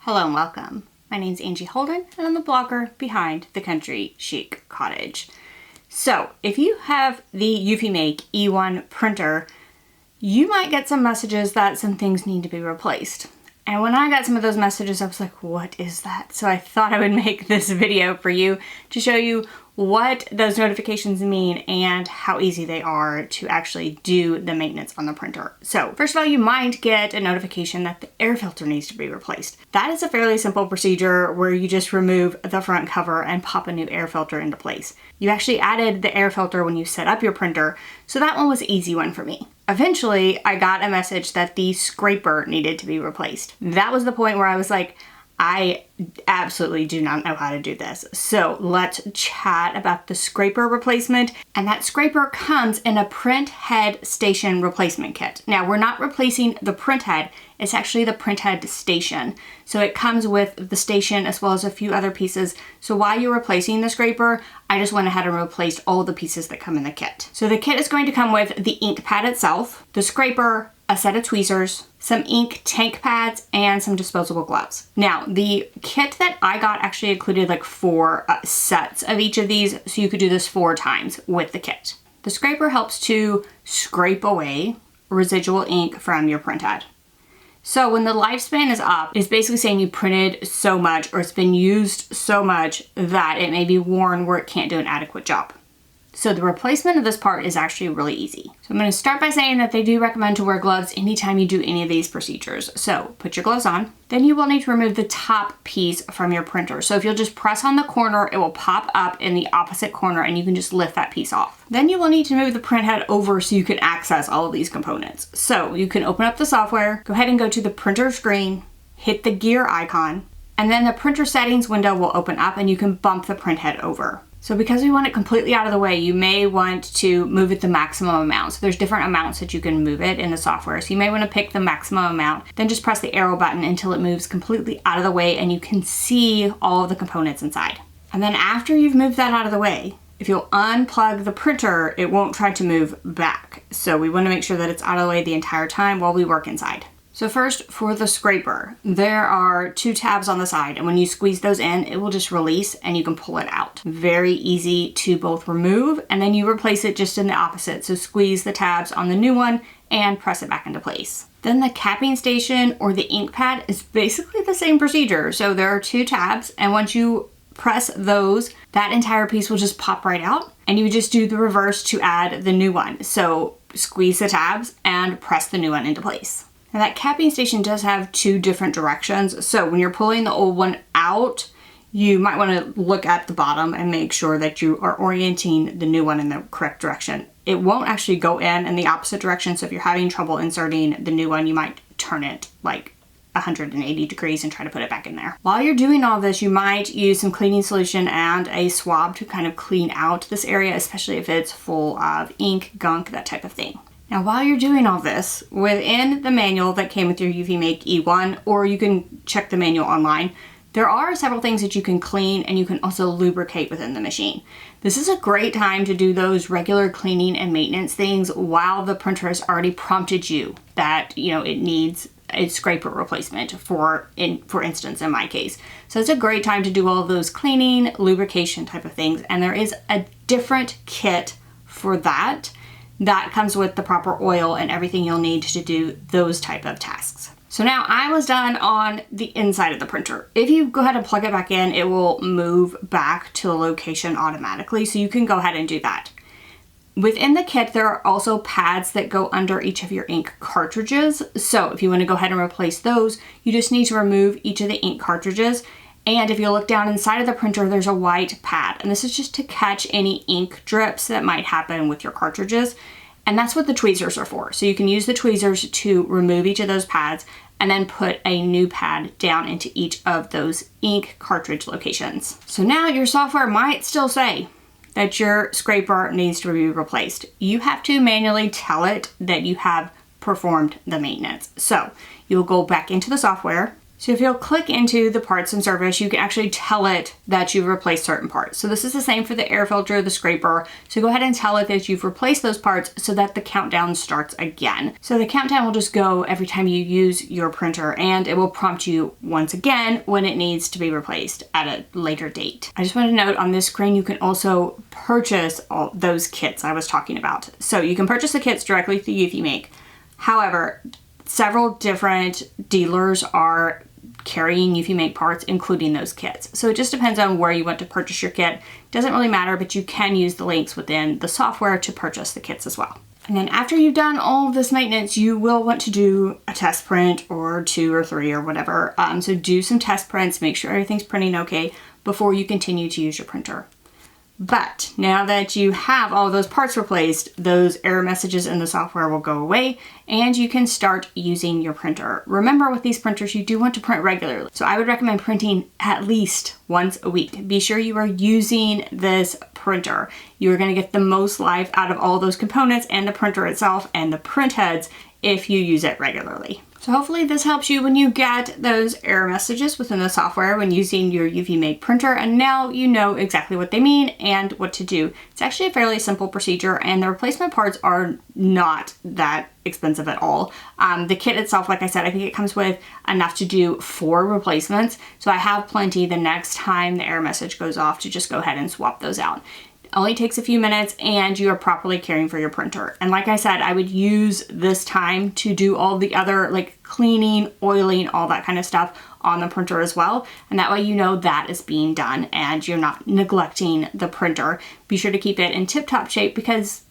Hello and welcome. My name's Angie Holden and I'm the blogger behind the Country Chic Cottage. So if you have the eufyMake E1 printer, you might get some messages that some things need to be replaced. And when I got some of those messages, I was like, what is that? So I thought I would make this video for you to show you what those notifications mean and how easy they are to actually do the maintenance on the printer. So first of all, you might get a notification that the air filter needs to be replaced. That is a fairly simple procedure where you just remove the front cover and pop a new air filter into place. You actually added the air filter when you set up your printer, so that one was an easy one for me. Eventually, I got a message that the scraper needed to be replaced. That was the point where I was like, I absolutely do not know how to do this. So let's chat about the scraper replacement. And that scraper comes in a print head station replacement kit. Now we're not replacing the print head, it's actually the print head station. So it comes with the station as well as a few other pieces. So while you're replacing the scraper, I just went ahead and replaced all the pieces that come in the kit. So the kit is going to come with the ink pad itself, the scraper, a set of tweezers, some ink tank pads, and some disposable gloves. Now, the kit that I got actually included like 4 sets of each of these, so you could do this 4 times with the kit. The scraper helps to scrape away residual ink from your print head. So when the lifespan is up, it's basically saying you printed so much or it's been used so much that it may be worn where it can't do an adequate job. So the replacement of this part is actually really easy. So I'm going to start by saying that they do recommend to wear gloves anytime you do any of these procedures. So put your gloves on. Then you will need to remove the top piece from your printer. So if you'll just press on the corner, it will pop up in the opposite corner and you can just lift that piece off. Then you will need to move the print head over so you can access all of these components. So you can open up the software, go ahead and go to the printer screen, hit the gear icon, and then the printer settings window will open up and you can bump the print head over. So because we want it completely out of the way, you may want to move it the maximum amount. So there's different amounts that you can move it in the software. So you may want to pick the maximum amount, then just press the arrow button until it moves completely out of the way and you can see all of the components inside. And then after you've moved that out of the way, if you'll unplug the printer, it won't try to move back. So we want to make sure that it's out of the way the entire time while we work inside. So first, for the scraper, there are 2 tabs on the side, and when you squeeze those in, it will just release and you can pull it out. Very easy to both remove, and then you replace it just in the opposite. So squeeze the tabs on the new one and press it back into place. Then the capping station or the ink pad is basically the same procedure. So there are 2 tabs, and once you press those, that entire piece will just pop right out, and you just do the reverse to add the new one. So squeeze the tabs and press the new one into place. Now that capping station does have 2 different directions. So when you're pulling the old one out, you might want to look at the bottom and make sure that you are orienting the new one in the correct direction. It won't actually go in the opposite direction. So if you're having trouble inserting the new one, you might turn it like 180 degrees and try to put it back in there. While you're doing all this, you might use some cleaning solution and a swab to kind of clean out this area, especially if it's full of ink, gunk, that type of thing. Now, while you're doing all this, within the manual that came with your eufyMake E1, or you can check the manual online, there are several things that you can clean and you can also lubricate within the machine. This is a great time to do those regular cleaning and maintenance things while the printer has already prompted you that, it needs a scraper replacement for instance, in my case. So it's a great time to do all of those cleaning, lubrication type of things. And there is a different kit for that. That comes with the proper oil and everything you'll need to do those type of tasks. So now I was done on the inside of the printer. If you go ahead and plug it back in, it will move back to a location automatically. So you can go ahead and do that. Within the kit, there are also pads that go under each of your ink cartridges. So if you want to go ahead and replace those, you just need to remove each of the ink cartridges. And if you look down inside of the printer, there's a white pad. And this is just to catch any ink drips that might happen with your cartridges. And that's what the tweezers are for. So you can use the tweezers to remove each of those pads and then put a new pad down into each of those ink cartridge locations. So now your software might still say that your scraper needs to be replaced. You have to manually tell it that you have performed the maintenance. So you'll go back into the software, So if you'll click into the parts and service, you can actually tell it that you've replaced certain parts. So this is the same for the air filter, the scraper. So go ahead and tell it that you've replaced those parts so that the countdown starts again. So the countdown will just go every time you use your printer, and it will prompt you once again when it needs to be replaced at a later date. I just want to note on this screen, you can also purchase all those kits I was talking about. So you can purchase the kits directly through eufyMake. However, several different dealers are carrying eufyMake parts, including those kits. So it just depends on where you want to purchase your kit. Doesn't really matter, but you can use the links within the software to purchase the kits as well. And then after you've done all of this maintenance, you will want to do a test print or 2 or 3 or whatever. So do some test prints, make sure everything's printing okay before you continue to use your printer. But now that you have all of those parts replaced, those error messages in the software will go away and you can start using your printer. Remember, with these printers, you do want to print regularly. So I would recommend printing at least once a week. Be sure you are using this printer. You're going to get the most life out of all those components and the printer itself and the print heads if you use it regularly. So hopefully this helps you when you get those error messages within the software when using your eufyMake printer, and now you know exactly what they mean and what to do. It's actually a fairly simple procedure, and the replacement parts are not that expensive at all. The kit itself, like I said, I think it comes with enough to do 4 replacements, so I have plenty the next time the error message goes off to just go ahead and swap those out. Only takes a few minutes and you are properly caring for your printer. And like I said, I would use this time to do all the other like cleaning, oiling, all that kind of stuff on the printer as well. And that way you know that is being done and you're not neglecting the printer. Be sure to keep it in tip-top shape because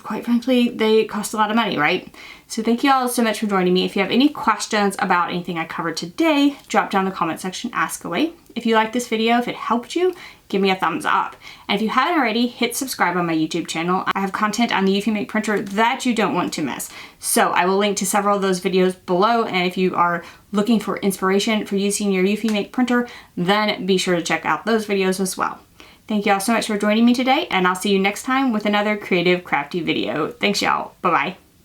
quite frankly, they cost a lot of money, right? So thank you all so much for joining me. If you have any questions about anything I covered today, drop down in the comment section, ask away. If you liked this video, if it helped you, give me a thumbs up. And if you haven't already, hit subscribe on my YouTube channel. I have content on the eufyMake printer that you don't want to miss. So I will link to several of those videos below. And if you are looking for inspiration for using your eufyMake printer, then be sure to check out those videos as well. Thank you all so much for joining me today, and I'll see you next time with another creative, crafty video. Thanks, y'all. Bye-bye.